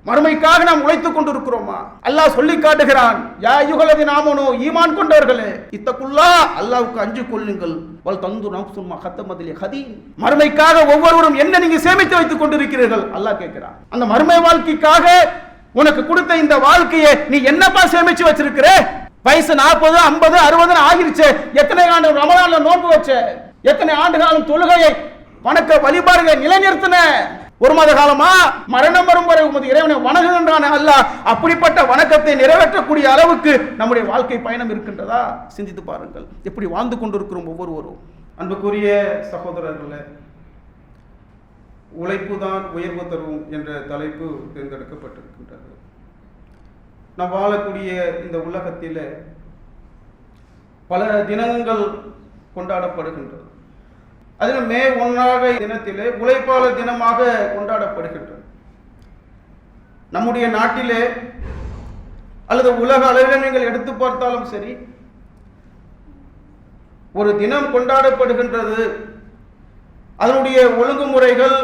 மறுமைக்காக நாம் உழைத்துக் கொண்டிருக்கிறோமா? அல்லாஹ் சொல்லி காட்டுகிறான், யா அய்யுஹல்லதீன ஆமனூ, ஈமான் கொண்டவர்களே, இத்தகுல்லாஹ், அல்லாஹ்வுக்கு அஞ்சு கொள்ளுங்கள், வல் தன்துர் நஃப்சும் மா கத்தமத் லிகதீன், மறுமைக்காக ஒவ்வொருவரும் என்ன நீங்க சேமித்து வைத்துக் கொண்டிருக்கிறீர்கள் அல்லாஹ் கேட்கிறான். அந்த மறுமை வாழ்க்கைக்காக உனக்கு கொடுத்த இந்த வாழ்க்கையை நீ என்னப்பா சேமிச்சு வச்சிருக்கிற? வயசு 40, 50, 60 ஆகிருச்சு. எத்தனை ஆண்டு ரமலான்ல நோன்பு வச்ச? எத்தனை ஆண்டு காலம் தொழுகையை வணக்க வழிபாடுகளை நிலைநிறுத்தின? ஒரு மாத காலமா? மரணம் வரும் வரை உமது இறைவனை வணங்குகின்றான அல்லாஹ். அப்படிப்பட்ட வணக்கத்தை நிறைவேற்றக்கூடிய அளவுக்கு நம்முடைய வாழ்க்கை பயணம் இருக்கின்றதா? சிந்தித்து பாருங்கள். எப்படி வாழ்ந்து கொண்டிருக்கிறோம் ஒவ்வொருவரும். அன்புக்குரிய சகோதரர்களே, உழைப்பு தான் உயர்வு தரும் என்ற தலைப்பு தேர்ந்தெடுக்கப்பட்டிருக்கின்றது. நாம் வாழக்கூடிய இந்த உலகத்தில் பல தினங்கள் கொண்டாடப்படுகின்றது. அதில் மே 1 தினத்திலே உழைப்பாளர் தினமாக கொண்டாடப்படுகின்றது. நம்முடைய நாட்டிலே அல்லது உலக அளவில் நீங்கள் எடுத்து பார்த்தாலும் சரி, ஒரு தினம் கொண்டாடப்படுகின்றது. அதனுடைய ஒழுங்குமுறைகள்,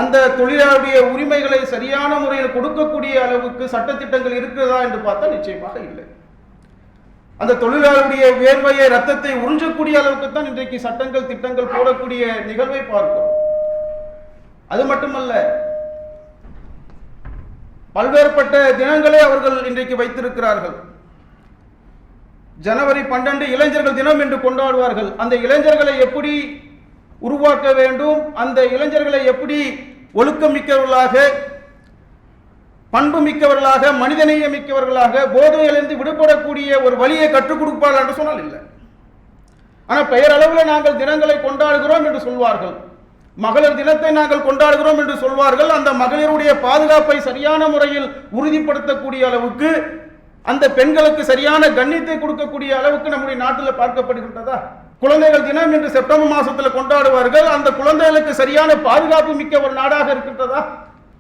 அந்த தொழிலாளருடைய உரிமைகளை சரியான முறையில் கொடுக்கக்கூடிய அளவுக்கு சட்டத்திட்டங்கள் இருக்கிறதா என்று பார்த்தால் நிச்சயமாக இல்லை. அந்த தொழிலாளருடைய வேர்வையை, ரத்தத்தை உறிஞ்சக்கூடிய அளவுக்கு தான் இன்றைக்கு சட்டங்கள், திட்டங்கள் போடக்கூடிய நிகழ்வை பார்க்கிறோம். அது மட்டுமல்ல, பல்வேறுபட்ட தினங்களை அவர்கள் இன்றைக்கு வைத்திருக்கிறார்கள். ஜனவரி 12 இளைஞர்கள் தினம் என்று கொண்டாடுவார்கள். அந்த இளைஞர்களை எப்படி உருவாக்க வேண்டும், அந்த இளைஞர்களை எப்படி ஒழுக்கம் மிக்கவர்களாக, பண்பு மிக்கவர்களாக, மனிதநேய மிக்கவர்களாக, போதையிலிருந்து விடுபடக்கூடிய ஒரு வழியை கற்றுக் கொடுப்பார்கள் என்று சொன்னால் இல்லை. ஆனால் பெயரளவில் நாங்கள் தினங்களை கொண்டாடுகிறோம் என்று சொல்வார்கள். மகளிர் தினத்தை நாங்கள் கொண்டாடுகிறோம் என்று சொல்வார்கள். அந்த மகளிருடைய பாதுகாப்பை சரியான முறையில் உறுதிப்படுத்தக்கூடிய அளவுக்கு, அந்த பெண்களுக்கு சரியான கண்ணியத்தை கொடுக்கக்கூடிய அளவுக்கு நம்முடைய நாட்டில் பார்க்கப்படுகின்றதா? குழந்தைகள் தினம் என்று செப்டம்பர் மாசத்தில் கொண்டாடுவார்கள். அந்த குழந்தைகளுக்கு சரியான பாதுகாப்பு மிக்க ஒரு நாடாக இருக்கின்றதா?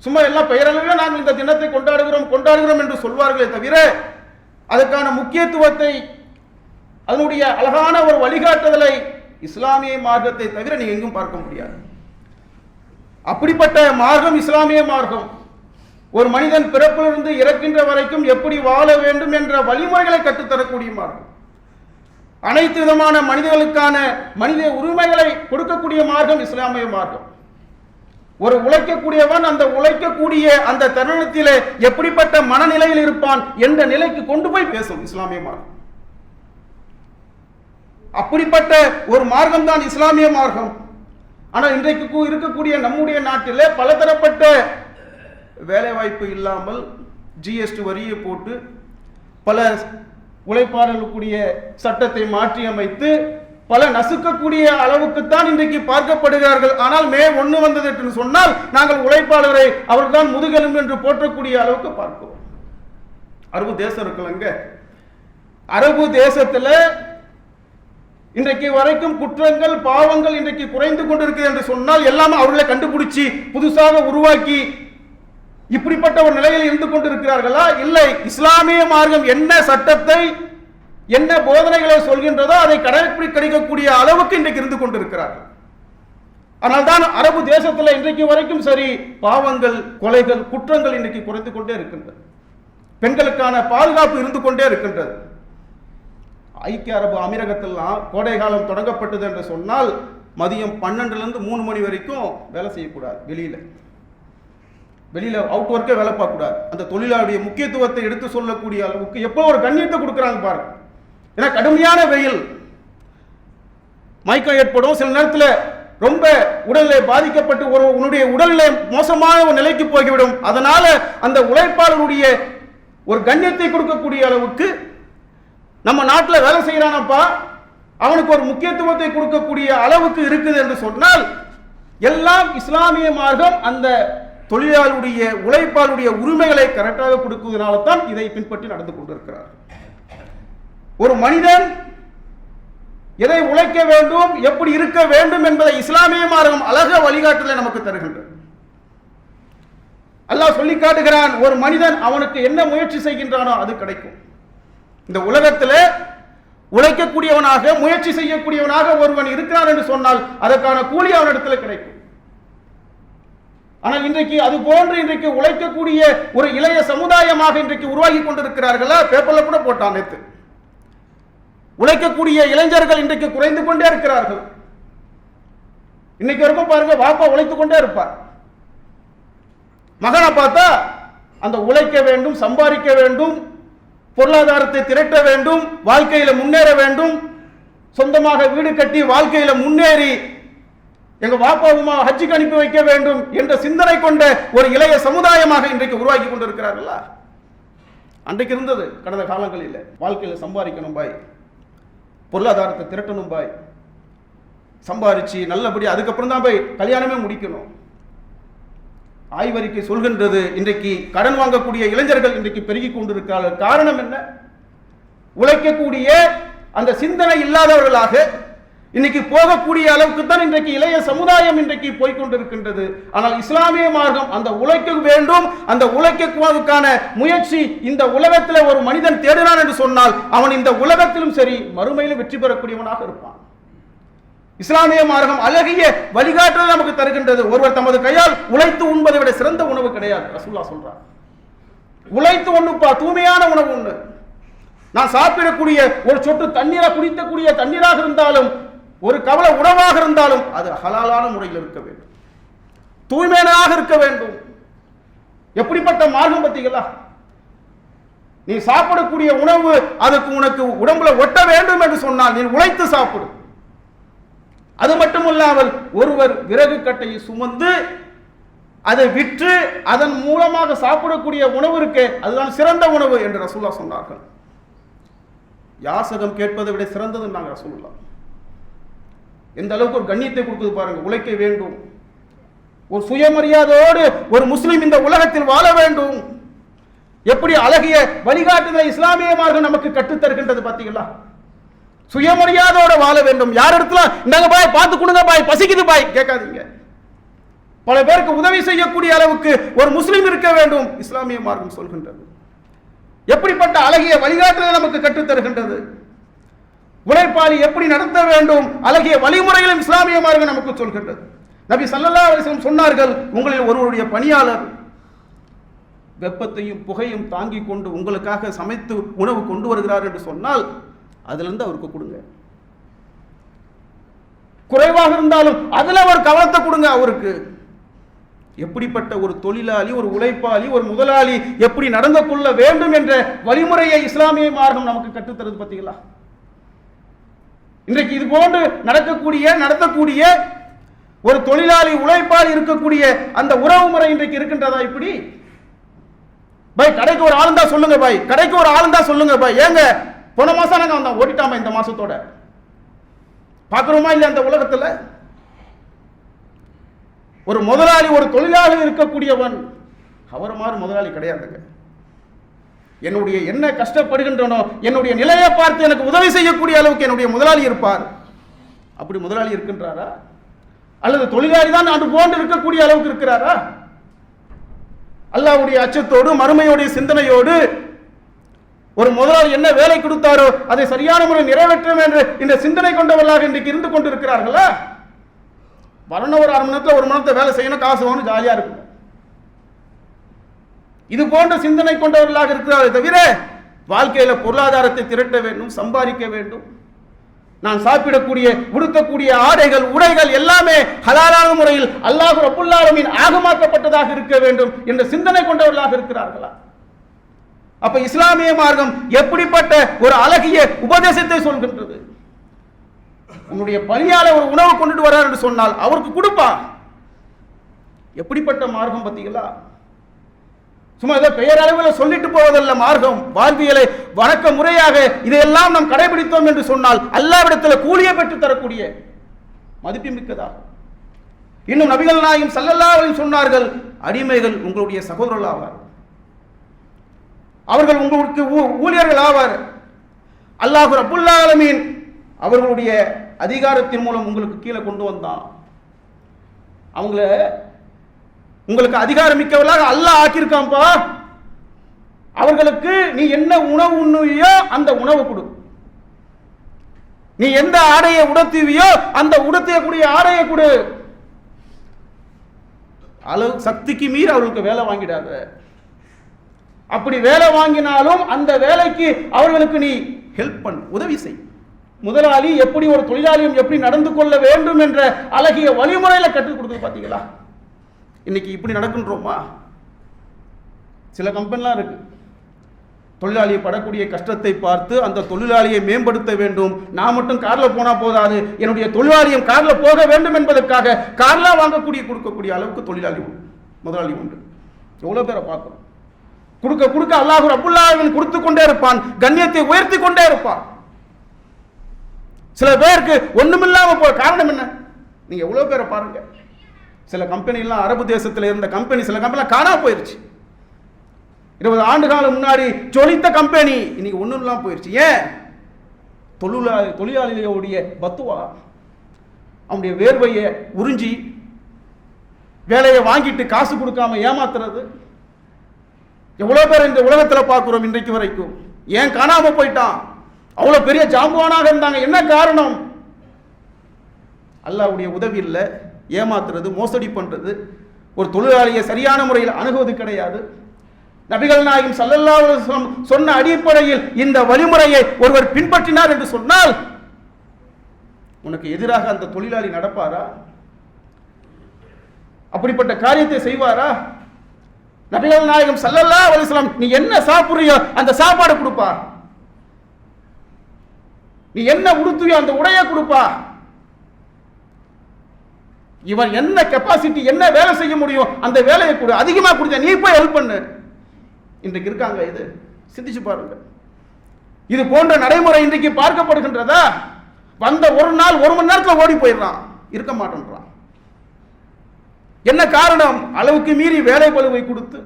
சும்மா எல்லாம் பெயரளவில் நாங்கள் இந்த தினத்தை கொண்டாடுகிறோம் என்று சொல்வார்களே தவிர, அதற்கான முக்கியத்துவத்தை, அதனுடைய அழகான ஒரு வழிகாட்டுதலை இஸ்லாமிய மார்க்கத்தை தவிர நீங்க எங்கும் பார்க்க முடியாது. அப்படிப்பட்ட மார்க்கம் இஸ்லாமிய மார்க்கம். ஒரு மனிதன் பிறப்பிலிருந்து இறக்கின்ற வரைக்கும் எப்படி வாழ வேண்டும் என்ற வழிமுறைகளை கற்றுத்தரக்கூடிய மார்க்கம். அனைத்து விதமான மனிதர்களுக்கான மனித உரிமைகளை கொடுக்கக்கூடிய மார்க்கம் இஸ்லாமிய மார்க்கம். ஒரு உழைக்கக்கூடியவன் அந்த உழைக்கக்கூடிய அந்த தருணத்திலே எப்படிப்பட்ட மனநிலையில் இருப்பான் என்ற நிலைக்கு கொண்டு போய் பேசும் இஸ்லாமிய மார்க்கம். அப்படிப்பட்ட ஒரு மார்க்கம் தான் இஸ்லாமிய மார்க்கம். ஆனால் இன்றைக்கு இருக்கக்கூடிய நம்முடைய நாட்டிலே பலதரப்பட்ட வேலை வாய்ப்பு இல்லாமல் ஜிஎஸ்டி வரியை போட்டு பல உழைப்பாளர்களுடைய சட்டத்தை மாற்றி அமைத்து பல நசுக்கக்கூடிய அளவுக்குத்தான் இன்றைக்கு பார்க்கப்படுகிறார்கள். ஆனால் மே 1 வந்தது என்று சொன்னால் நாங்கள் உழைப்பாளரை அவர்தான் முதுகெலும்பு என்று போற்றக்கூடிய அளவுக்கு பார்க்கிறோம். அரபு தேசம் இருக்குல்லங்க, அரபு தேசத்துல இன்றைக்கு வரைக்கும் குற்றங்கள், பாவங்கள் இன்றைக்கு குறைந்து கொண்டிருக்கிறது என்று சொன்னால் எல்லாமே அவர்களை கண்டுபிடிச்சி புதுசாக உருவாக்கி இப்படிப்பட்ட ஒரு நிலையில் இருந்து கொண்டிருக்கிறார்களா? இல்லை. இஸ்லாமிய மார்க்கம் என்ன சட்டத்தை, என்ன போதனைகளை சொல்கின்றதோ அதை கடைபிடிக்கக்கூடிய அளவுக்கு இன்றைக்கு இருந்து கொண்டிருக்கிறார்கள். ஆனால் தான் அரபு தேசத்தில் இன்றைக்கு வரைக்கும் சரி, பாவங்கள், கொலைகள், குற்றங்கள் இன்றைக்கு குறைந்து கொண்டே இருக்கின்றது. பெண்களுக்கான பாதுகாப்பு இருந்து கொண்டே இருக்கின்றது. ஐக்கிய அரபு அமீரகத்திலாம் கோடை காலம் தொடங்கப்பட்டது என்று சொன்னால் மதியம் 12லிருந்து 3 மணி வரைக்கும் வேலை செய்யக்கூடாது. வெளியில அவுட் ஒர்க்கே வேலை பார்க்கக்கூடாது. அந்த தொழிலாளருடைய முக்கியத்துவத்தை எடுத்து சொல்லக்கூடிய அளவுக்கு எப்போ ஒரு கண்ணியத்தை கொடுக்குறாங்க பாருங்க. ஏன்னா கடுமையான வெயில், மயக்கம் ஏற்படும். சில நேரத்தில் ரொம்ப உடல்நிலை பாதிக்கப்பட்டு உன்னுடைய உடல்நிலை மோசமான ஒரு நிலைக்கு போய்விடும். அதனால அந்த உழைப்பாளருடைய ஒரு கண்ணியத்தை கொடுக்கக்கூடிய அளவுக்கு நம்ம நாட்டில் வேலை செய்யறானப்பா, அவனுக்கு ஒரு முக்கியத்துவத்தை கொடுக்கக்கூடிய அளவுக்கு இருக்குது என்று சொன்னால் எல்லாம் இஸ்லாமிய மார்க்கம் அந்த தொழிலாளருடைய, உழைப்பாளருடைய உரிமைகளை கரெக்டாக கொடுக்குவதனால தான் இதை பின்பற்றி நடந்து கொண்டிருக்கிறார். ஒரு மனிதன் எதை உழைக்க வேண்டும், எப்படி இருக்க வேண்டும் என்பதை இஸ்லாமிய மார்க்கம் அழக வழிகாட்டுதலை நமக்கு தருகின்றது. அல்லாஹ் சொல்லி காட்டுகிறான், ஒரு மனிதன் அவனுக்கு என்ன முயற்சி செய்கின்றானோ அது கிடைக்கும். இந்த உலகத்தில் உழைக்கக்கூடியவனாக, முயற்சி செய்யக்கூடியவனாக ஒருவன் இருக்கிறான் என்று சொன்னால் அதற்கான கூலி அவனிடத்தில் கிடைக்கும். ஆனால் இன்றைக்கு அது போன்று இன்றைக்கு உழைக்கக்கூடிய ஒரு இளைய சமுதாயமாக இன்றைக்கு உருவாகி கொண்டிருக்கிறார்களா? பேப்பர்ல கூட போட்டான் நேற்று. உழைக்கக்கூடிய இளைஞர்கள் இன்றைக்கு குறைந்து கொண்டே இருக்கிறார்கள். இன்னைக்கு வரைக்கும் பாருங்க, வாப்பா உழைத்து கொண்டே இருப்பார். மகனை பார்த்தா அந்த உழைக்க வேண்டும், சம்பாதிக்க வேண்டும், பொருளாதாரத்தை திரட்ட வேண்டும், வாழ்க்கையில முன்னேற வேண்டும், சொந்தமாக வீடு கட்டி வாழ்க்கையில முன்னேறி எங்க வாப்பாவுமா ஹஜ்ஜுக்கு அனுப்பி வைக்க வேண்டும் என்ற சிந்தனை கொண்ட ஒரு இளைய சமுதாயமாக இன்றைக்கு உருவாக்கி கொண்டிருக்கிறார்கள். அன்றைக்கு இருந்தது கடந்த காலங்களில். வாழ்க்கையில சம்பாதிக்கணும் பாய், பொருளாதாரத்தை திரட்டணும் பாய், சம்பாதிச்சு நல்லபடி அதுக்கப்புறம் தான் போய் கல்யாணமே முடிக்கணும். ஆய்வறிக்கை சொல்கின்றது, இன்றைக்கு கடன் வாங்கக்கூடிய இளைஞர்கள் இன்றைக்கு பெருகி கொண்டிருக்கிறார்கள். காரணம் என்ன? உழைக்கக்கூடிய அந்த சிந்தனை இல்லாதவர்களாக இன்னைக்கு போகக்கூடிய அளவுக்கு தான் இன்றைக்கு இளைய சமுதாயம் இன்றைக்கு போய்கொண்டிருக்கின்றது. ஆனால் இஸ்லாமிய மார்க்கம் அந்த உழைக்க வேண்டும், அந்த உழைக்குவதற்கான முயற்சி இந்த உலகத்தில் ஒரு மனிதன் தேடினான் என்று சொன்னால் அவன் இந்த உலகத்திலும் சரி மறுமையிலும் வெற்றி பெறக்கூடியவனாக இருப்பான். இஸ்லாமிய மார்க்கம் அழகிய வழிகாட்டல் நமக்கு தருகின்றது. ஒருவர் தமது கையால் உழைத்து உண்பதை விட சிறந்த உணவு கிடையாது. ரசூலுல்லாஹ் சொல்றார், உழைத்து உண்ணுப்பா, தூய்மையான உணவு உண்ணு. நான் சாப்பிடக்கூடிய ஒரு சொட்டு தண்ணீரை குடிக்கக்கூடிய தண்ணீராக இருந்தாலும், ஒரு கவலை உணவாக இருந்தாலும் அது ஹலாலான முறையில் இருக்க வேண்டும், தூய்மையாக இருக்க வேண்டும். எப்படிப்பட்ட மார்க்கம் பத்தீங்களா? நீ சாப்பிடக்கூடிய உணவு அதுக்கு உனக்கு உடம்புல ஒட்ட வேண்டும் என்று சொன்னால் நீ உழைத்து சாப்பிடு. அது மட்டுமல்லாமல் ஒருவர் விறகு கட்டையை சுமந்து அதை விற்று அதன் மூலமாக சாப்பிடக்கூடிய உணவு இருக்கு, அதுதான் சிறந்த உணவு என்று ரசூலுல்லாஹ் சொன்னார்கள். யாசகம் கேட்பதை விட சிறந்தது நாங்கள் ரசூலுல்லாஹ். எந்த அளவுக்கு ஒரு கண்ணியத்தை கொடுக்குது பாருங்க. உழைக்க வேண்டும், ஒரு சுயமரியாதையோடு ஒரு முஸ்லிம் இந்த உலகத்தில் வாழ வேண்டும். எப்படி அழகிய வழிகாட்டுதலை இஸ்லாமிய மார்க்கம் நமக்கு கற்றுத்தருகின்றது பார்த்தீங்களா? சுயமரியாதையோட வாழ வேண்டும். யார் இடத்துல நாங்க பாய் பார்த்து கொடுங்க பாய், பசிக்குது பாய் கேட்காதீங்க. பல பேருக்கு உதவி செய்யக்கூடிய அளவுக்கு ஒரு முஸ்லிம் இருக்க வேண்டும் இஸ்லாமிய மார்க்கம் சொல்கின்றது. எப்படிப்பட்ட அழகிய வழிகாட்டுதலை நமக்கு கற்றுத்தருகின்றது. உழைப்பாளி எப்படி நடத்த வேண்டும் அழகிய வழிமுறைகளும் இஸ்லாமிய மார்க்கம் நமக்கு சொல்கின்றது. நபி ஸல்லல்லாஹு அலைஹி வஸல்லம் சொன்னார்கள், உங்களில் ஒருவருடைய பணியாளர் வெப்பத்தையும் புகையும் தாங்கிக் கொண்டு உங்களுக்காக சமைத்து உணவு கொண்டு வருகிறார் என்று சொன்னால் அதிலிருந்து அவருக்கு கொடுங்க. குறைவாக இருந்தாலும் அதுல ஒரு கவனத்தை கொடுங்க அவருக்கு. எப்படிப்பட்ட ஒரு தொழிலாளி, ஒரு உழைப்பாளி, ஒரு முதலாளி எப்படி நடந்து கொள்ள வேண்டும் என்ற வழிமுறையை இஸ்லாமிய மார்க்கம் நமக்கு கற்றுத்தருது பார்த்தீங்களா? இன்றைக்கு இது போன்று நடத்தக்கூடிய ஒரு தொழிலாளி உழைப்பாளி இருக்கக்கூடிய அந்த உறவு முறை இன்றைக்கு இருக்கின்றதா? இப்படி பாய் கடைக்கு ஒரு ஆளுந்தா சொல்லுங்க பாய், கடைக்கு ஒரு ஆளுந்தா சொல்லுங்க பாய். ஏங்க போன மாசம் நாங்க வந்தோம், ஓடிட்டாம இந்த மாசத்தோட பாக்குறோமா இல்ல? அந்த உலகத்துல ஒரு முதலாளி, ஒரு தொழிலாளி இருக்கக்கூடியவன் அவர் மாதிரி முதலாளி கிடையாதுங்க. என்னுடைய என்ன கஷ்டப்படுகின்றனோ என்னுடைய நிலையை பார்த்து எனக்கு உதவி செய்யக்கூடிய அளவுக்கு என்னுடைய முதலாளி இருப்பார். அப்படி முதலாளி இருக்கின்றாரா? அல்லது தொழிலாளி தான் அது போன்று இருக்கக்கூடிய அளவுக்கு இருக்கிறாரா? அல்லாஹ்வுடைய அச்சத்தோடு மறுமையோடைய சிந்தனையோடு ஒரு முதலாளி என்ன வேலை கொடுத்தாரோ அதை சரியான முறை நிறைவேற்ற வேண்டும் என்ற சிந்தனை கொண்டவர்களாக இன்றைக்கு இருந்து கொண்டிருக்கிறார்களா? வரணும், ஒரு 1/2 மணி நேரத்தில் 1 மணி நேரத்தை வேலை செய்யணும், காசு வாங்கணும், ஜாலியா இருக்கும். இது போன்ற சிந்தனை கொண்டவர்களாக இருக்கிறார்கள் தவிர வாழ்க்கையில பொருளாதாரத்தை திரட்ட வேண்டும், சம்பாதிக்க வேண்டும், நான் சாப்பிடக்கூடிய உடுக்கக்கூடிய ஆடைகள் உடைகள் எல்லாமே ஹலாலான முறையில் அல்லாஹ் ரப்புல் ஆலமீன் ஆகமாக்கப்பட்டதாக இருக்க வேண்டும் என்ற சிந்தனை கொண்டவர்களாக இருக்கிறார்களா? அப்ப இஸ்லாமிய மார்க்கம் எப்படிப்பட்ட ஒரு அழகிய உபதேசத்தை சொல்கின்றது. உன்னுடைய பணியாளர் ஒரு உணவு கொண்டுட்டு வரார் என்று சொன்னால் அவருக்கு கொடுப்பா. எப்படிப்பட்ட மார்க்கம் பார்த்தீங்களா? சும்மா ஏதோ பெயரளவில் சொல்லிட்டு போவதல்ல மார்க்கம். வாழ்வியலை வணக்க முறையாக இதையெல்லாம் நாம் கடைபிடித்தோம் என்று சொன்னால் அல்லாஹ்விடத்தில் கூலியை பெற்று தரக்கூடிய மதிப்புமிக்கதா. இன்னும் நபிகள் நாயகம் ஸல்லல்லாஹு அலைஹி சொன்னார்கள், அடிமைகள் உங்களுடைய சகோதரர்கள் ஆவார், அவர்கள் உங்களுக்கு ஊழியர்கள் ஆவார். அல்லாஹ் ரப்புல் ஆலமீன் அவர்களுடைய அதிகாரத்தின் மூலம் உங்களுக்கு கீழே கொண்டு வந்தான். அவங்கள உங்களுக்கு அதிகாரம் மிக்கவர்களாக அல்லாஹ் ஆக்கியிருக்கான்பா. அவர்களுக்கு நீ என்ன உணவு உண்ணுவியோ அந்த உணவு கொடு, நீ எந்த ஆடையை உடுத்துவியோ அந்த உடுத்தக்கூடிய ஆடையை கொடு. அளவு சக்திக்கு மீறி அவர்களுக்கு வேலை வாங்கிடாத. அப்படி வேலை வாங்கினாலும் அந்த வேலைக்கு அவர்களுக்கு நீ ஹெல்ப் பண்ணு, உதவி செய். முதலாளி எப்படி ஒரு தொழிலாளியும் எப்படி நடந்து கொள்ள வேண்டும் என்ற அழகிய வழிமுறையில கற்றுக் கொடுக்குது பார்த்தீங்களா? இன்னைக்கு இப்படி நடக்கின்றோமா? சில கம்பெனிலாம் இருக்கு, தொழிலாளியை படக்கூடிய கஷ்டத்தை பார்த்து அந்த தொழிலாளியை மேம்படுத்த வேண்டும். நான் மட்டும் கார்ல போனா போதாது, என்னுடைய தொழிலாளியும் கார்ல போக வேண்டும் என்பதற்காக கார்ல வாங்கக்கூடிய கொடுக்கக்கூடிய அளவுக்கு தொழிலாளி உண்டு, முதலாளி உண்டு. எவ்வளவு பேரை பார்க்கிறோம். கொடுக்க கொடுக்க அல்லாஹ் ரப்புல் ஆலமீன் கொடுத்து கொண்டே இருப்பான், கண்ணியத்தை உயர்த்தி கொண்டே இருப்பான். சில பேருக்கு ஒண்ணுமில்லாம போற காரணம் என்ன? நீங்க எவ்வளவு பேரை பாருங்க. சில கம்பெனி எல்லாம் அரபு தேசத்தில் இருந்த கம்பெனி, சில கம்பெனி காணாம போயிருச்சு. 20 ஆண்டு காலம் முன்னாடி ஜொலித்த கம்பெனி இன்னைக்கு ஒண்ணும் இல்லாம போயிருச்சு. ஏன்? தொழிலாளிகளுடைய பத்துவா, அவனுடைய வேர்வையை உறிஞ்சி வேலையை வாங்கிட்டு காசு கொடுக்காம ஏமாத்துறது. எவ்வளவு பேர் இந்த உலகத்தில் பார்க்கிறோம் இன்றைக்கு வரைக்கும். ஏன் காணாம போயிட்டான்? அவ்வளவு பெரிய ஜாம்புவானாக இருந்தாங்க. என்ன காரணம்? அல்லாஹ்வுடைய உதவி இல்லை, ஏமாத்துறது, மோசடி பண்றது, ஒரு தொழிலாளியை சரியான முறையில் அணுகுவது கிடையாது. நபிகள் நாயகம் ஸல்லல்லாஹு அலைஹி வஸல்லம் சொன்ன அடிப்படையில் இந்த வழிமுறையை ஒருவர் பின்பற்றினார் என்று சொன்னால் உனக்கு எதிராக அந்த தொழிலாளி நடப்பாரா? அப்படிப்பட்ட காரியத்தை செய்வாரா? நபிகள் நாயகம் ஸல்லல்லாஹு அலைஹி வஸல்லம் நீ என்ன சாப்பிடுறியோ அந்த சாப்பாடு கொடுப்பா, நீ என்ன உடுத்துவியோ அந்த உடையை கொடுப்பா, இவன் என்ன கெப்பாசிட்டி, என்ன வேலை செய்ய முடியும் அந்த வேலையை கொடு, அதிகமா கொடுத்த நீ போய் ஹெல்ப் பண்ணு. இன்றைக்கு இருக்காங்க? இது சிந்திச்சு பாருங்க. இது போன்ற நடைமுறை இன்றைக்கு பார்க்கப்படுகின்றதா? வந்த ஒரு நாள் 1 மணி நேரத்தில் ஓடி போயிடுறான், இருக்க மாட்டேன்றான். என்ன காரணம்? அளவுக்கு மீறி வேலை பளுவை கொடுத்து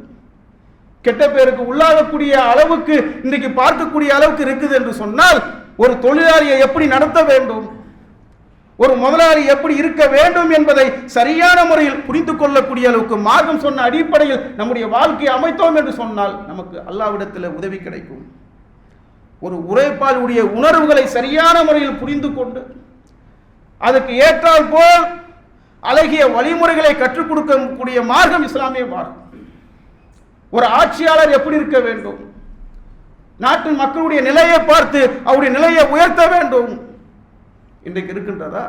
கெட்ட பேருக்கு உள்ளாகக்கூடிய அளவுக்கு இன்றைக்கு பார்க்கக்கூடிய அளவுக்கு இருக்குது என்று சொன்னால் ஒரு தொழிலாளியை எப்படி நடத்த வேண்டும், ஒரு முதலாளி எப்படி இருக்க வேண்டும் என்பதை சரியான முறையில் புரிந்து கொள்ளக்கூடிய அளவுக்கு மார்க்கம் சொன்ன அடிப்படையில் நம்முடைய வாழ்க்கையை அமைத்தோம் என்று சொன்னால் நமக்கு அல்லாஹ்விடத்தில் உதவி கிடைக்கும். ஒரு உழைப்பாளியுடைய உணர்வுகளை சரியான முறையில் புரிந்து கொண்டு அதுக்கு ஏற்றால் போல் அழகிய வழிமுறைகளை கற்றுக் கொடுக்கக்கூடிய மார்க்கம் இஸ்லாமிய மார்க்கம். ஒரு ஆட்சியாளர் எப்படி இருக்க வேண்டும், நாட்டின் மக்களுடைய நிலையை பார்த்து அவருடைய நிலையை உயர்த்த வேண்டும். இன்றைக்கு இருக்கின்றதா?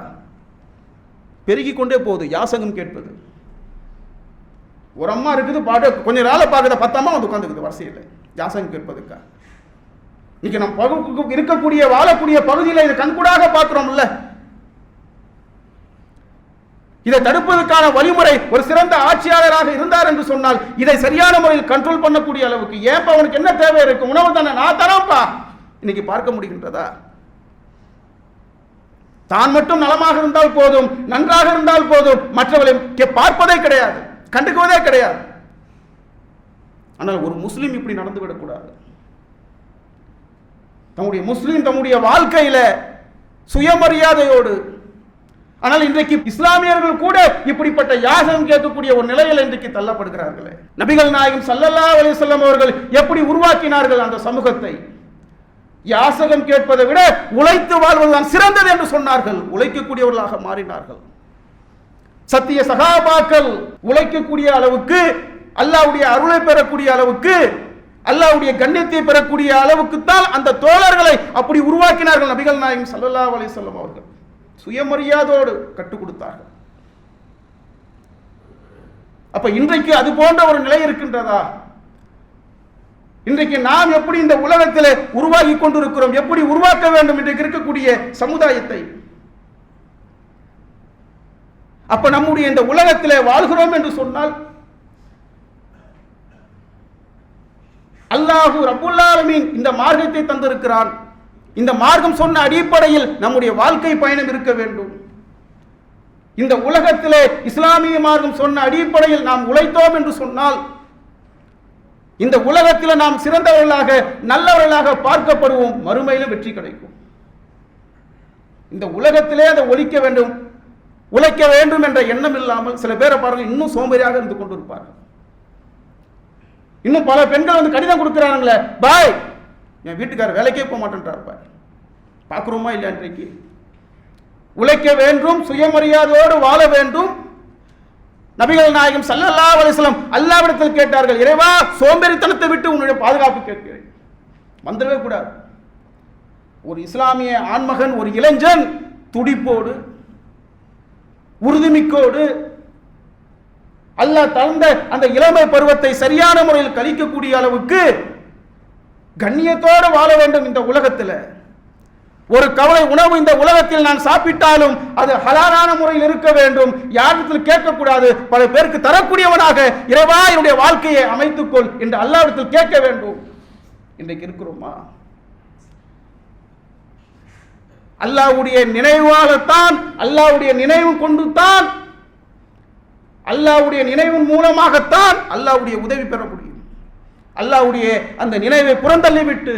பெருகி கொண்டே போகுது யாசகம் கேட்பது. ஒரு அம்மா இருக்குது, பாடு கொஞ்ச நாள பார்க்குற 10 அம்மா வந்து உட்காந்துக்குது வரிசையில் யாசகம் கேட்பதுக்கா. இன்னைக்கு நம்ம இருக்கக்கூடிய வாழக்கூடிய பகுதியில் இதை கண்கூடாக பார்க்கிறோம்ல. இதை தடுப்பதற்கான வழிமுறை ஒரு சிறந்த ஆட்சியாளராக இருந்தார் என்று சொன்னால் இதை சரியான முறையில் கண்ட்ரோல் பண்ணக்கூடிய அளவுக்கு. ஏன்பா அவனுக்கு என்ன தேவை இருக்கு? உணவு தானே, நான் தரப்பா. இன்னைக்கு பார்க்க முடிகின்றதா? தான் மட்டும் நலமாக இருந்தால் போதும், நன்றாக இருந்தால் போதும், மற்றவர்களை பார்ப்பதே கிடையாது, கண்டுக்குவதே கிடையாது. ஆனால் ஒரு முஸ்லிம் இப்படி நடந்து விடக்கூடாது. தம்முடைய முஸ்லிம் தம்முடைய வாழ்க்கையில சுயமரியாதையோடு. ஆனால் இன்றைக்கு இஸ்லாமியர்கள் கூட இப்படிப்பட்ட யாசகம் கேட்கக்கூடிய ஒரு நிலையில் இன்றைக்கு தள்ளப்படுகிறார்களே. நபிகள் நாயகம் ஸல்லல்லாஹு அலைஹி வஸல்லம் அவர்கள் எப்படி உருவாக்கினார்கள் அந்த சமூகத்தை? யாசகம் கேட்பதை விட உழைத்து வாழ்வதுதான் சிறந்தது என்று சொன்னார்கள். உழைக்கக்கூடியவர்களாக மாறினார்கள். சத்திய சகாபாக்கள் உழைக்கக்கூடிய அளவுக்கு, அல்லாஹ்வுடைய அருளை பெறக்கூடிய அளவுக்கு, அல்லாஹ்வுடைய கண்ணியத்தை பெறக்கூடிய அளவுக்கு தான் அந்த தோழர்களை அப்படி உருவாக்கினார்கள் நபிகள் நாயகம் ஸல்லல்லாஹு அலைஹி வஸல்லம் அவர்கள். சுயமரியாதையோடு கற்றுக் கொடுத்தார்கள். அப்ப இன்றைக்கு அது போன்ற ஒரு நிலை இருக்கின்றதா? இன்றைக்கு நாம் எப்படி இந்த உலகத்தில் உருவாகி கொண்டிருக்கிறோம், எப்படி உருவாக்க வேண்டும் இன்றைக்கு இருக்கக்கூடிய சமுதாயத்தை? அப்ப நம்முடைய இந்த உலகத்தில் வாழ்கிறோம் என்று சொன்னால் அல்லாஹ் ரப்புல் ஆலமீன் இந்த மார்க்கத்தை தந்திருக்கிறான். இந்த மார்க்கம் சொன்ன அடிப்படையில் நம்முடைய வாழ்க்கை பயணம் இருக்க வேண்டும். இந்த உலகத்திலே இஸ்லாமிய மார்க்கம் சொன்ன அடிப்படையில் நாம் உழைத்தோம் என்று சொன்னால் இந்த உலகத்தில் நாம் சிறந்தவர்களாக நல்லவர்களாக பார்க்கப்படுவோம், மறுமையிலும் வெற்றி கிடைக்கும். இந்த உலகத்திலே அதை உழைக்க வேண்டும் என்ற எண்ணம் இல்லாமல் சில பேரை பாருங்க இன்னும் சோம்பேறியாக இருந்து கொண்டிருப்பார்கள். இன்னும் பல பெண்கள் வந்து கடிதம் கொடுக்கிறாங்களே, பாய் என் வீட்டுக்காரர் வேலைக்கே போக மாட்டேன்றார். பாய் பார்க்குறோமா இல்லையா? இன்றைக்கு உழைக்க வேண்டும், சுயமரியாதையோடு வாழ வேண்டும், நபிகள் நாயகம் ஸல்லல்லாஹு அலைஹி வஸல்லம் அல்லாஹ்விடத்தில் கேட்டார்கள், இறைவா சோம்பேறித்தனத்தை விட்டு உன்னுடைய பாதுகாப்பு கேட்கிறேன். வந்துடவே கூடாது. ஒரு இஸ்லாமிய ஆண்மகன், ஒரு இளைஞன் துடிப்போடு உறுதிமிக்கோடு அல்லாஹ் தந்த அந்த இளமை பருவத்தை சரியான முறையில் கழிக்கக்கூடிய அளவுக்கு கண்ணியத்தோடு வாழ வேண்டும். இந்த உலகத்தில் ஒரு கவலை உணவு இந்த உலகத்தில் நான் சாப்பிட்டாலும் அது ஹலாலான முறையில் இருக்க வேண்டும், யாரிடத்தில் கேட்கக்கூடாது, பல பேருக்கு தரக்கூடியவனாக இறைவா என்னுடைய வாழ்க்கையை அமைத்துக்கொள் என்று அல்லாஹ்விடத்தில் கேட்க வேண்டும். இன்றைக்கு இருக்கிறோமா? அல்லாஹ்வுடைய நினைவாகத்தான், அல்லாஹ்வுடைய நினைவு கொண்டு தான், அல்லாஹ்வுடைய நினைவின் மூலமாகத்தான் அல்லாஹ்வுடைய உதவி பெற முடியும். அல்லாஹ்வுடைய அந்த நினைவை புறந்தள்ளிவிட்டு,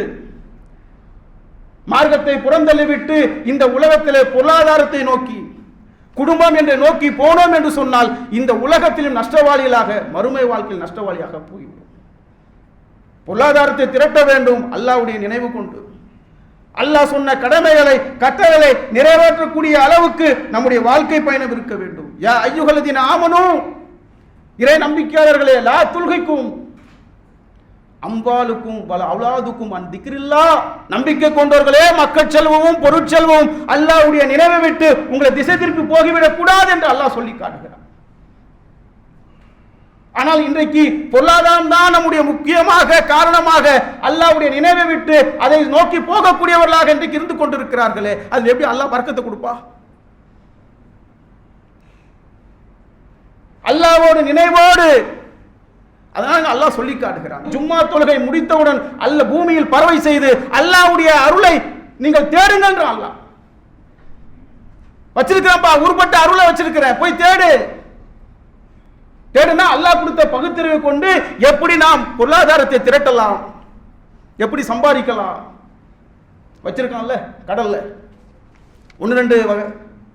மார்க்கத்தை புறந்தள்ளிவிட்டு இந்த உலகத்திலே பொருளாதாரத்தை நோக்கி, குடும்பம் என்று நோக்கி போனோம் என்று சொன்னால் இந்த உலகத்திலும் நஷ்டவாளிகளாக, மறுமை வாழ்க்கையில் நஷ்டவாளியாக போய்விடும். பொருளாதாரத்தை திரட்ட வேண்டும் அல்லாஹ்வுடைய நினைவு கொண்டு. அல்லாஹ் சொன்ன கடமைகளை, கட்டளைகளை நிறைவேற்றக்கூடிய அளவுக்கு நம்முடைய வாழ்க்கை பயணம் இருக்க வேண்டும். யா அய்யுஹல்லதீன ஆமனூ, இறை நம்பிக்கையாளர்களே, லா துல்ஹிக்கும் அம்வாலுக்கும் வல அவுலாதுக்கும் அன் திக்ரில்லாஹ், நம்பிக்கை கொண்டவர்களே, மக்கள் செல்வமும் பொருட்செல்வமும் அல்லாஹ்வுடைய நினைவை விட்டு உங்களை திசை திருப்பி போகிவிடக் கூடாது என்று அல்லாஹ் சொல்லி காட்டுகிறார். ஆனால் இன்றைக்கு பொருளாதாரம் தான் நம்முடைய முக்கியமாக காரணமாக அல்லாஹ்வுடைய நினைவை விட்டு அதை நோக்கி போகக்கூடியவர்களாக இன்றைக்கு இருந்து கொண்டிருக்கிறார்களே, அது எப்படி அல்லாஹ் பரக்கத்தை கொடுப்பா? அல்லாஹ்வோடு நினைவோடு, அதனால அல்லாஹ் சொல்லி காட்டுகிறான். ஜும்மா தொழுகை முடித்தவுடன் அல்லாஹ் பூமியில் பறவை செய்து அல்லாஹ்வுடைய அருளை நீங்கள் தேடுங்கள். அல்லாஹ் வச்சிருக்கிறேன்ப்பா, உருப்பட்ட அருளை வச்சிருக்கிறேன், போய் தேடு. தேடுனா அல்லாஹ் கொடுத்த பகுத்தறிவை கொண்டு எப்படி நாம் பொருளாதாரத்தை திரட்டலாம், எப்படி சம்பாதிக்கலாம். வச்சிருக்கான்ல கடல்ல 1-2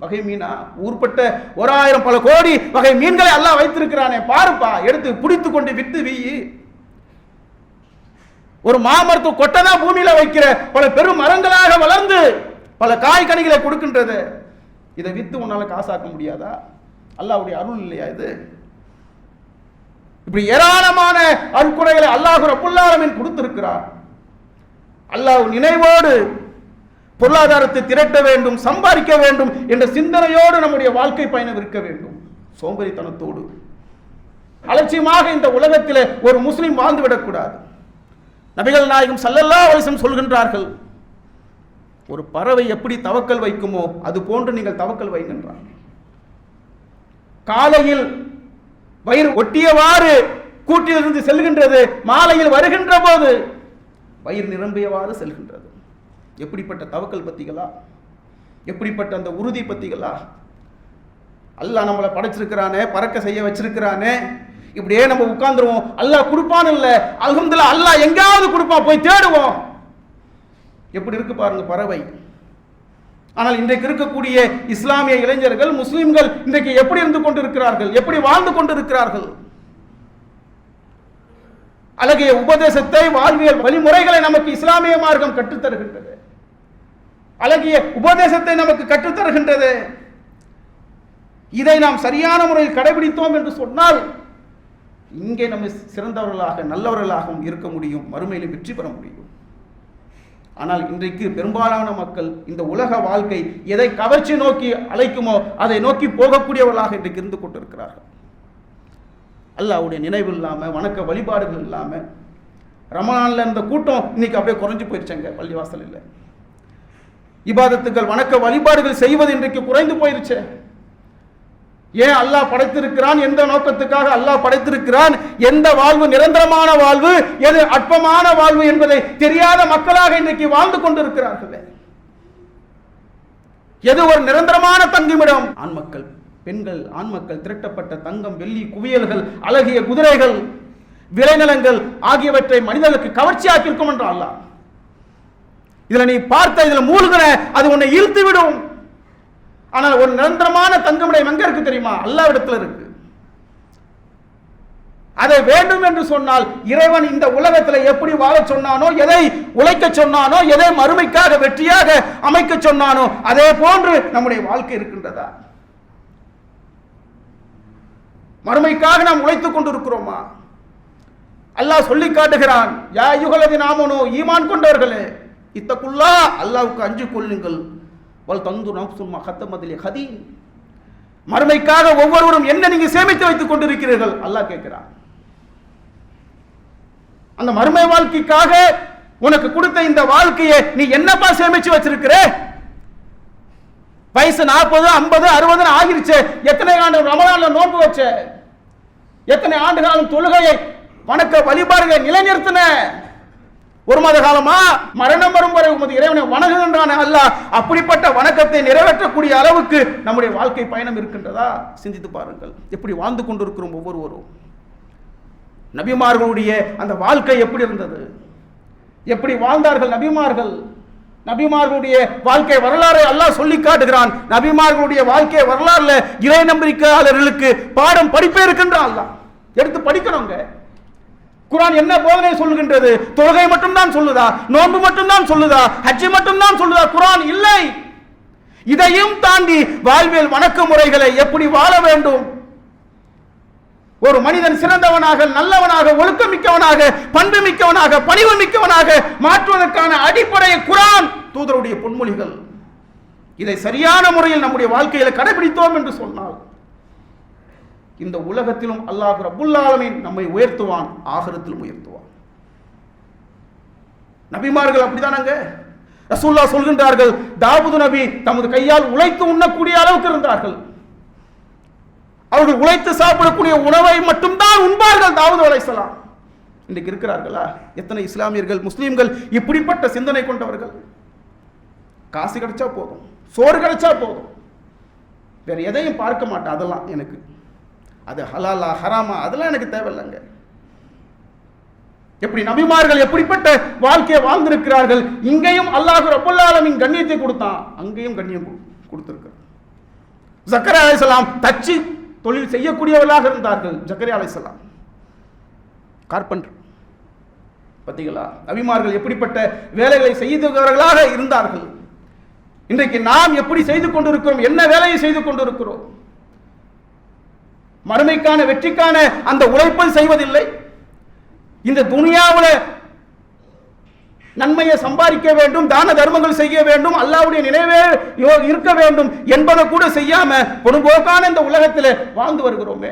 வகை மீனா, ஊர்பட்ட 1000 பல கோடி வகை மீன்களை அல்லாஹ் வைத்திருக்கிறானே, பாருப்பா, எடுத்து பிடித்து கொண்டு வித்து வீயி. ஒரு மாமரத்து கொட்டனா பூமியில வைக்கிற பல பெரும் மரங்களாக வளர்ந்து பல காய் கனிகளை கொடுக்கின்றது. இதை வித்து உன்னால காசாக்க முடியாதா? அல்லாஹ்வுடைய அருள் இல்லையா இது? இப்படி ஏராளமான அருட்கொடைகளை அல்லாஹ் ரப்புல் ஆலமீன் கொடுத்திருக்கிறார். அல்லாஹ் நினைவோடு பொருளாதாரத்தை திரட்ட வேண்டும், சம்பாதிக்க வேண்டும் என்ற சிந்தனையோடு நம்முடைய வாழ்க்கை பயணம் இருக்க வேண்டும். சோம்பேறித்தனத்தோடு அலட்சியமாக இந்த உலகத்தில் ஒரு முஸ்லிம் வாழ்ந்து விடக்கூடாது. நபிகள் நாயகம் ஸல்லல்லாஹு அலைஹி வஸல்லம் சொல்கின்றார்கள், ஒரு பறவை எப்படி தவக்கல் வைக்குமோ அது போன்று நீங்கள் தவக்கல் வைக்கின்றார். காலையில் வயிறு ஒட்டியவாறு கூட்டிலிருந்து செல்கின்றது, மாலையில் வருகின்ற போது வயிறு நிரம்பியவாறு செல்கின்றது. எப்படிப்பட்ட தவக்கல் பத்திகளா, எப்படிப்பட்ட அந்த உறுதி பத்திகளா. அல்லாஹ் நம்மளை படைச்சிருக்கிறானே, பறக்க செய்ய வச்சிருக்கிறானே, இப்படியே நம்ம உட்கார்ந்துருவோம். அல்லாஹ் கொடுப்பான் இல்ல, அல்ஹம்துலில்லாஹ் அல்லாஹ் எங்காவது கொடுப்பான், போய் தேடுவோம். எப்படி இருக்கு பாருங்க பறவை. ஆனால் இன்றைக்கு இருக்கக்கூடிய இஸ்லாமிய இளைஞர்கள், முஸ்லிம்கள் இன்றைக்கு எப்படி இருந்து கொண்டிருக்கிறார்கள், எப்படி வாழ்ந்து கொண்டிருக்கிறார்கள்? அழகிய உபதேசத்தை, வாழ்வியல் வழிமுறைகளை நமக்கு இஸ்லாமிய மார்க்கம் கற்றுத்தருகின்றது. அழகிய உபதேசத்தை நமக்கு கற்றுத்தருகின்றது. இதை நாம் சரியான முறையில் கடைபிடித்தோம் என்று சொன்னால் இங்கே நம்ம சிறந்தவர்களாக, நல்லவர்களாகவும் இருக்க முடியும், மறுமையிலும் வெற்றி பெற முடியும். ஆனால் இன்றைக்கு பெரும்பாலான மக்கள் இந்த உலக வாழ்க்கை எதை கவர்ச்சி நோக்கி அழைக்குமோ அதை நோக்கி போகக்கூடியவர்களாக இன்றைக்கு இருந்து கொண்டிருக்கிறார்கள். அல்லாஹ்வுடைய நினைவு இல்லாமல், வணக்க வழிபாடுகள் இல்லாமல், ரமலான்ல இருந்த கூட்டம் இன்னைக்கு அப்படியே குறைஞ்சு போயிருச்சாங்க. பள்ளிவாசல் இல்லை, இபாதத்துகள், வணக்க வழிபாடுகள் செய்வது இன்றைக்கு குறைந்து போயிருச்சு. ஏன்? அல்லாஹ் படைத்திருக்கிறான், எந்த நோக்கத்துக்காக அல்லாஹ் படைத்திருக்கிறான், எந்த வாழ்வு நிரந்தரமான வாழ்வு, எது அற்பமான வாழ்வு என்பதை தெரியாத மக்களாக இன்றைக்கு வாழ்ந்து கொண்டிருக்கிறார்கள். எது ஒரு நிரந்தரமான தங்குமிடம்? ஆண் மக்கள், பெண்கள், ஆண் மக்கள் திரட்டப்பட்ட தங்கம், வெள்ளி குவியல்கள், அழகிய குதிரைகள், விளைநிலங்கள் ஆகியவற்றை மனிதர்களுக்கு கவர்ச்சியாக்கி இருக்கும் என்றால் அல்லாஹ். இதுல நீ பார்த்த, இதுல மூழ்கின, அது உன்னை இழுத்து விடும். ஆனால் ஒரு நிரந்தரமான தங்குமிடம் எங்க இருக்கு தெரியுமா? அல்லாஹ்விடத்தில் இருக்கு. அதை வேண்டும் என்று சொன்னால் இறைவன் இந்த உலகத்தில் எப்படி வாழ சொன்னானோ, எதை உழைக்க சொன்னானோ, எதை மறுமைக்காக வெற்றியாக அமைக்க சொன்னானோ அதே போன்று நம்முடைய வாழ்க்கை இருக்கின்றதா? மறுமைக்காக நாம் உழைத்துக் கொண்டிருக்கிறோமா? அல்லாஹ் சொல்லி காட்டுகிறான், யா அய்யுஹல்லதீன ஆமனூ, ஈமான் கொண்டவர்களே, இத்தகுல்லா, அல்லாஹ்வுக்கு அஞ்சு கொள்ளுங்கள், வல் தன்துர் நஃப்சும் மா கத்தமத் லிகதீன், மறுமைக்காக ஒவ்வொருவரும் என்ன நீங்க சேமித்து வைத்துக் கொண்டிருக்கிறீர்கள் அல்லாஹ் கேட்கிறான். அந்த மறுமை வாழ்க்கைக்காக உனக்கு கொடுத்த இந்த வாழ்க்கையை நீ என்னப்பா சேமிச்சு வச்சிருக்கிற? வயசு 40, 50, 60 ஆகிருச்சு. எத்தனை ஆண்டு ரமலான்ல நோன்பு வச்ச? எத்தனை ஆண்டு காலம் தொழுகையை வணக்க வழிபாடுகளை நிலைநிறுத்தின? ஒரு மாத காலமா? மரணம் வரும் வரை உமது இறைவனை வணங்குகின்றான அல்லாஹ். அப்படிப்பட்ட வணக்கத்தை நிறைவேற்றக்கூடிய அளவுக்கு நம்முடைய வாழ்க்கை பயணம் இருக்கின்றதா? சிந்தித்து பாருங்கள். எப்படி வாழ்ந்து கொண்டிருக்கிறோம் ஒவ்வொருவரும். நபிமார்களுடைய அந்த வாழ்க்கை எப்படி இருந்தது? எப்படி வாழ்ந்தார்கள் நபிமார்கள்? நபிமார்களுடைய வாழ்க்கை வரலாறை அல்லாஹ் சொல்லி காட்டுகிறான். நபிமார்களுடைய வாழ்க்கை வரலாறுல இறை நம்பிக்கையாளர்களுக்கு பாடம் படிப்பே இருக்கின்றான். அல்லாஹ் எடுத்து படிக்கணுங்க. குர்ஆன் என்ன போதனை சொல்லுகின்றது? தொழுகை மட்டும் தான் சொல்லுதா? நோன்பு மட்டும் தான் சொல்லுதா? ஹஜ் மட்டும் தான் சொல்லுதா? குர்ஆன் இல்லை. இதையும் தாண்டி வாழ்வியல் வணக்க முறைகளை எப்படி வாழ வேண்டும், ஒரு மனிதன் சிறந்தவனாக, நல்லவனாக, ஒழுக்கமிக்கவனாக, பண்பு மிக்கவனாக, பணிவு மிக்கவனாக மாற்றுவதற்கான அடிப்படை குர்ஆன், தூதருடைய பொன்மொழிகள். இதை சரியான முறையில் நம்முடைய வாழ்க்கையில கடைபிடித்தோம் என்று சொன்னால் இந்த உலகத்திலும் அல்லாஹ் ரப்புல் ஆலமீன் நம்மை உயர்த்துவான், ஆகிரத்திலும் உயர்த்துவான். நபிமார்கள் அப்படிதானங்க. ரசூலுல்லாஹ் சொல்கின்றார்கள், தாவூது நபி தமது கையால் உழைத்து உண்ணக்கூடிய அளவுக்கு இருந்தார்கள். அவர்கள் உழைத்து சாப்பிடக்கூடிய உணவை மட்டும்தான் உண்பார்கள் தாவூது அலைஹிஸ்ஸலாம். இன்றைக்கு இருக்கிறார்களா? எத்தனை இஸ்லாமியர்கள், முஸ்லீம்கள் இப்படிப்பட்ட சிந்தனை கொண்டவர்கள்? காசு கிடைச்சா போதும், சோறு கிடைச்சா போதும், வேற எதையும் பார்க்க மாட்டேன். அதெல்லாம் எனக்கு, அது ஹலாலா ஹராமா அதெல்லாம் எனக்கு தேவையில்லைங்க. எப்படி நபிமார்கள் எப்படிப்பட்ட வாழ்க்கையை வாழ்ந்திருக்கிறார்கள். இங்கேயும் அல்லாஹ் ரப்புல் ஆலமீன் கண்ணியத்தை கொடுத்தான், அங்கேயும் கண்ணியம் கொடுத்திருக்கிறார். ஜக்கரியா அலைஹிஸ்ஸலாம் தச்சு தொழில் செய்யக்கூடியவர்களாக இருந்தார்கள். ஜக்கரியா அலைஹிஸ்ஸலாம் கார்பெண்டர். பார்த்தீங்களா? நபிமார்கள் எப்படிப்பட்ட வேலைகளை செய்தவர்களாக இருந்தார்கள். இன்றைக்கு நாம் எப்படி செய்து கொண்டிருக்கிறோம்? என்ன வேலையை செய்து கொண்டிருக்கிறோம்? மறுமைக்கான வெற்றிக்கான அந்த உழைப்பை செய்வதில்லை. இந்த துனியாவில் நன்மையை சம்பாதிக்க வேண்டும், தான தர்மங்கள் செய்ய வேண்டும், அல்லாஹ்வுடைய நினைவே இருக்க வேண்டும் என்பதை கூட செய்யாம பொதுபோக்கான இந்த உலகத்தில் வாழ்ந்து வருகிறோமே.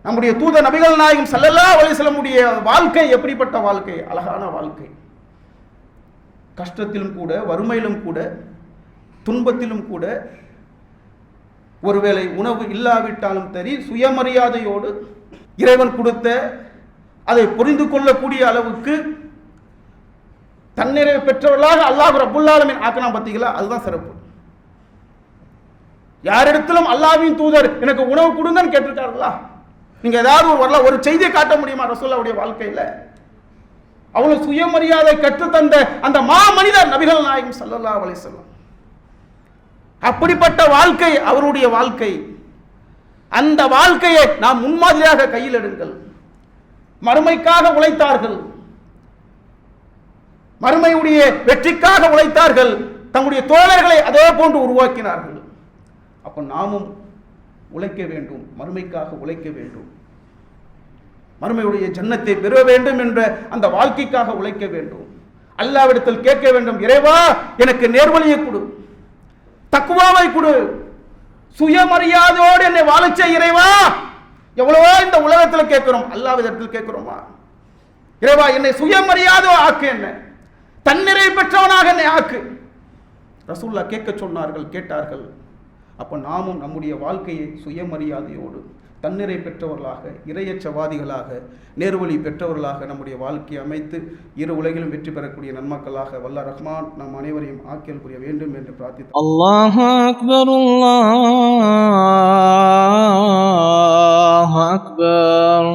நம்முடைய தூதர் நபிகள் நாயகம் ஸல்லல்லாஹு அலைஹி வஸல்லம் உடைய வாழ்க்கை எப்படிப்பட்ட வாழ்க்கை? அழகான வாழ்க்கை. கஷ்டத்திலும் கூட, வறுமையிலும் கூட, துன்பத்திலும் கூட, ஒருவேளை உணவு இல்லாவிட்டாலும் சரி, சுயமரியாதையோடு இறைவன் கொடுத்த அதை புரிந்து கொள்ளக்கூடிய அளவுக்கு தன்னிறைவு பெற்றவர்களாக அல்லாஹ் ரப்புல் ஆலமீன் ஆக்கினான். பார்த்தீங்களா? அதுதான் சிறப்பு. யாரிடத்திலும் அல்லாஹ்வின் தூதர் எனக்கு உணவு கொடுங்கன்னு கேட்டிருக்கார்களா? நீங்க ஏதாவது ஒரு செய்தியை காட்ட முடியுமா ரசூலுல்லாஹ்வுடைய வாழ்க்கையில? அவ்வளவு சுயமரியாதை கற்றுத்தந்த அந்த மா மனிதர் நபிகள் நாயகம் ஸல்லல்லாஹு அலைஹி வஸல்லம். அப்படிப்பட்ட வாழ்க்கை அவருடைய வாழ்க்கை. அந்த வாழ்க்கையை நாம் முன்மாதிரியாக கையில் எடுங்கள். மறுமைக்காக உழைத்தார்கள், மறுமையுடைய வெற்றிக்காக உழைத்தார்கள், தங்களுடைய தோழர்களை அதே போன்று உருவாக்கினார்கள். அப்ப நாமும் உழைக்க வேண்டும், மறுமைக்காக உழைக்க வேண்டும், மறுமையுடைய ஜன்னத்தை பெற வேண்டும் என்ற அந்த வாழ்க்கைக்காக உழைக்க வேண்டும். அல்லாஹ்விடத்தில் கேட்க வேண்டும், இறைவா எனக்கு நேர்வழியை கொடு, தக்வாவை கொடு, சுயமரியாதையோடு என்னை வாழச்ச இறைவா. எவ்வளவோ இந்த உலகத்தில் கேட்கிறோம், அல்லாஹ்விடத்தில் கேட்கிறோமா? இறைவா என்னை சுயமரியாதை ஆக்கு, என்ன தன்னிறை பெற்றவனாக என்னை ஆக்கு. ரசூலுல்லாஹ் கேட்க சொன்னார்கள், கேட்டார்கள். அப்ப நாமும் நம்முடைய வாழ்க்கையை சுயமரியாதையோடு தன்னிறை பெற்றவர்களாக, இறையச்சவாதிகளாக, நேர்வழி பெற்றவர்களாக நம்முடைய வாழ்க்கையை அமைத்து இரு உலகிலும் வெற்றி பெறக்கூடிய நன்மக்களாக வல்ல ரஹ்மான் நம் அனைவரையும் ஆக்கியல் புரிய வேண்டும் என்று பிரார்த்தித்தோம். அல்லாஹு அக்பர், அல்லாஹு அக்பர்.